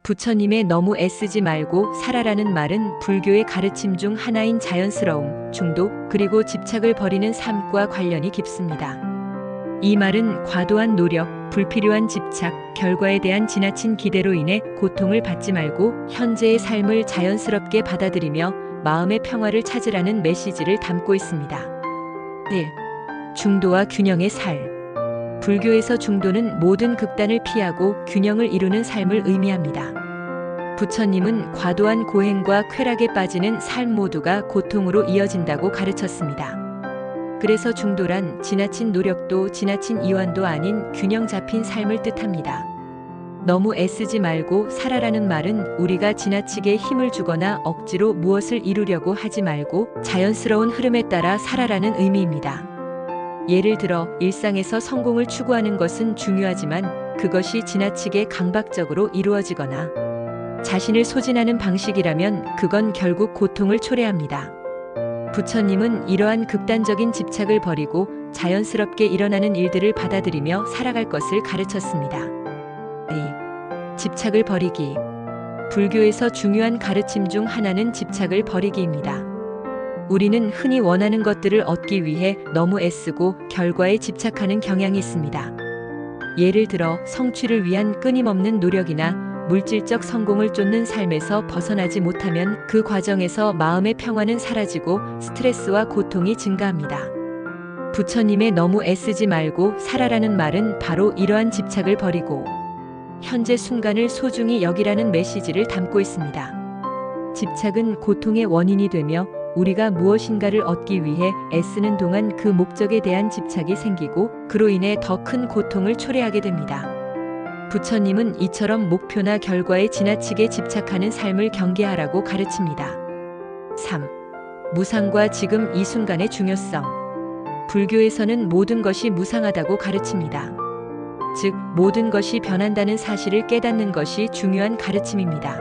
부처님의 너무 애쓰지 말고 살아라는 말은 불교의 가르침 중 하나인 자연스러움, 중도, 그리고 집착을 버리는 삶과 관련이 깊습니다. 이 말은 과도한 노력, 불필요한 집착, 결과에 대한 지나친 기대로 인해 고통을 받지 말고 현재의 삶을 자연스럽게 받아들이며 마음의 평화를 찾으라는 메시지를 담고 있습니다. 1. 중도와 균형의 삶. 불교에서 중도는 모든 극단을 피하고 균형을 이루는 삶을 의미합니다. 부처님은 과도한 고행과 쾌락에 빠지는 삶 모두가 고통으로 이어진다고 가르쳤습니다. 그래서 중도란 지나친 노력도 지나친 이완도 아닌 균형 잡힌 삶을 뜻합니다. 너무 애쓰지 말고 살아라는 말은 우리가 지나치게 힘을 주거나 억지로 무엇을 이루려고 하지 말고 자연스러운 흐름에 따라 살아라는 의미입니다. 예를 들어 일상에서 성공을 추구하는 것은 중요하지만 그것이 지나치게 강박적으로 이루어지거나 자신을 소진하는 방식이라면 그건 결국 고통을 초래합니다. 부처님은 이러한 극단적인 집착을 버리고 자연스럽게 일어나는 일들을 받아들이며 살아갈 것을 가르쳤습니다. 2. 집착을 버리기. 불교에서 중요한 가르침 중 하나는 집착을 버리기입니다. 우리는 흔히 원하는 것들을 얻기 위해 너무 애쓰고 결과에 집착하는 경향이 있습니다. 예를 들어 성취를 위한 끊임없는 노력이나 물질적 성공을 쫓는 삶에서 벗어나지 못하면 그 과정에서 마음의 평화는 사라지고 스트레스와 고통이 증가합니다. 부처님의 너무 애쓰지 말고 살아라는 말은 바로 이러한 집착을 버리고 현재 순간을 소중히 여기라는 메시지를 담고 있습니다. 집착은 고통의 원인이 되며 우리가 무엇인가를 얻기 위해 애쓰는 동안 그 목적에 대한 집착이 생기고 그로 인해 더 큰 고통을 초래하게 됩니다. 부처님은 이처럼 목표나 결과에 지나치게 집착하는 삶을 경계하라고 가르칩니다. 3. 무상과 지금 이 순간의 중요성. 불교에서는 모든 것이 무상하다고 가르칩니다. 즉, 모든 것이 변한다는 사실을 깨닫는 것이 중요한 가르침입니다.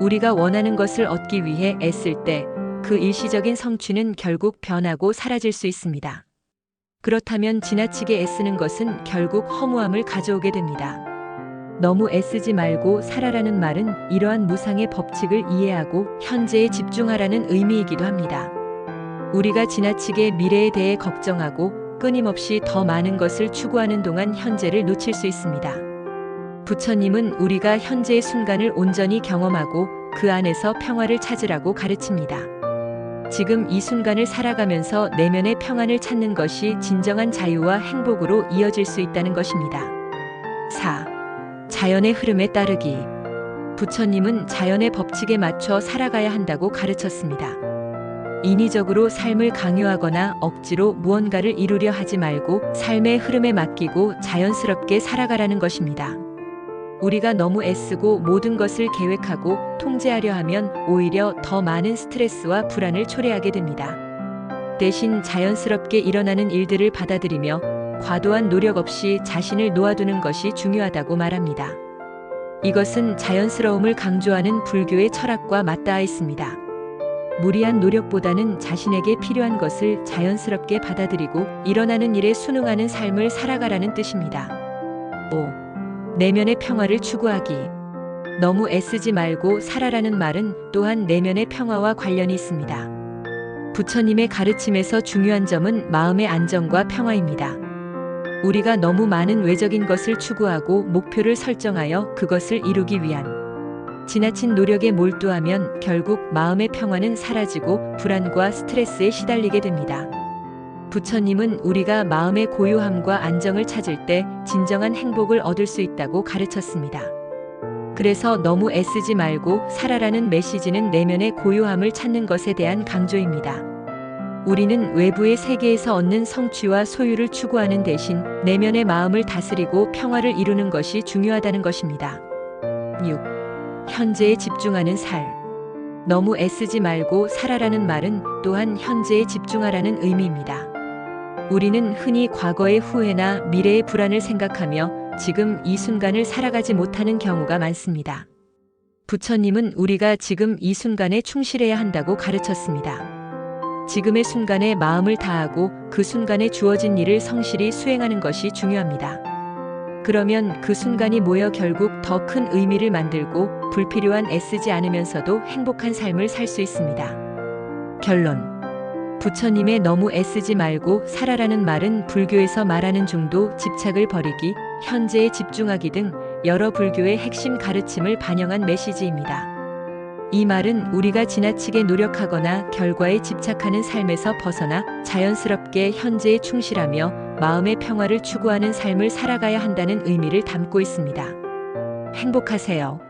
우리가 원하는 것을 얻기 위해 애쓸 때 그 일시적인 성취는 결국 변하고 사라질 수 있습니다. 그렇다면 지나치게 애쓰는 것은 결국 허무함을 가져오게 됩니다. 너무 애쓰지 말고 살아라는 말은 이러한 무상의 법칙을 이해하고 현재에 집중하라는 의미이기도 합니다. 우리가 지나치게 미래에 대해 걱정하고 끊임없이 더 많은 것을 추구하는 동안 현재를 놓칠 수 있습니다. 부처님은 우리가 현재의 순간을 온전히 경험하고 그 안에서 평화를 찾으라고 가르칩니다. 지금 이 순간을 살아가면서 내면의 평안을 찾는 것이 진정한 자유와 행복으로 이어질 수 있다는 것입니다. 4. 자연의 흐름에 따르기. 부처님은 자연의 법칙에 맞춰 살아가야 한다고 가르쳤습니다. 인위적으로 삶을 강요하거나 억지로 무언가를 이루려 하지 말고 삶의 흐름에 맡기고 자연스럽게 살아가라는 것입니다. 우리가 너무 애쓰고 모든 것을 계획하고 통제하려 하면 오히려 더 많은 스트레스와 불안을 초래하게 됩니다. 대신 자연스럽게 일어나는 일들을 받아들이며 과도한 노력 없이 자신을 놓아두는 것이 중요하다고 말합니다. 이것은 자연스러움을 강조하는 불교의 철학과 맞닿아 있습니다. 무리한 노력보다는 자신에게 필요한 것을 자연스럽게 받아들이고 일어나는 일에 순응하는 삶을 살아가라는 뜻입니다. 5. 내면의 평화를 추구하기. 너무 애쓰지 말고 살아라는 말은 또한 내면의 평화와 관련이 있습니다. 부처님의 가르침에서 중요한 점은 마음의 안정과 평화입니다. 우리가 너무 많은 외적인 것을 추구하고 목표를 설정하여 그것을 이루기 위한 지나친 노력에 몰두하면 결국 마음의 평화는 사라지고 불안과 스트레스에 시달리게 됩니다. 부처님은 우리가 마음의 고요함과 안정을 찾을 때 진정한 행복을 얻을 수 있다고 가르쳤습니다. 그래서 너무 애쓰지 말고 살아라는 메시지는 내면의 고요함을 찾는 것에 대한 강조입니다. 우리는 외부의 세계에서 얻는 성취와 소유를 추구하는 대신 내면의 마음을 다스리고 평화를 이루는 것이 중요하다는 것입니다. 6. 현재에 집중하는 삶. 너무 애쓰지 말고 살아라는 말은 또한 현재에 집중하라는 의미입니다. 우리는 흔히 과거의 후회나 미래의 불안을 생각하며 지금 이 순간을 살아가지 못하는 경우가 많습니다. 부처님은 우리가 지금 이 순간에 충실해야 한다고 가르쳤습니다. 지금의 순간에 마음을 다하고 그 순간에 주어진 일을 성실히 수행하는 것이 중요합니다. 그러면 그 순간이 모여 결국 더 큰 의미를 만들고 불필요한 애쓰지 않으면서도 행복한 삶을 살 수 있습니다. 결론. 부처님의 너무 애쓰지 말고 살아라는 말은 불교에서 말하는 중도, 집착을 버리기, 현재에 집중하기 등 여러 불교의 핵심 가르침을 반영한 메시지입니다. 이 말은 우리가 지나치게 노력하거나 결과에 집착하는 삶에서 벗어나 자연스럽게 현재에 충실하며 마음의 평화를 추구하는 삶을 살아가야 한다는 의미를 담고 있습니다. 행복하세요.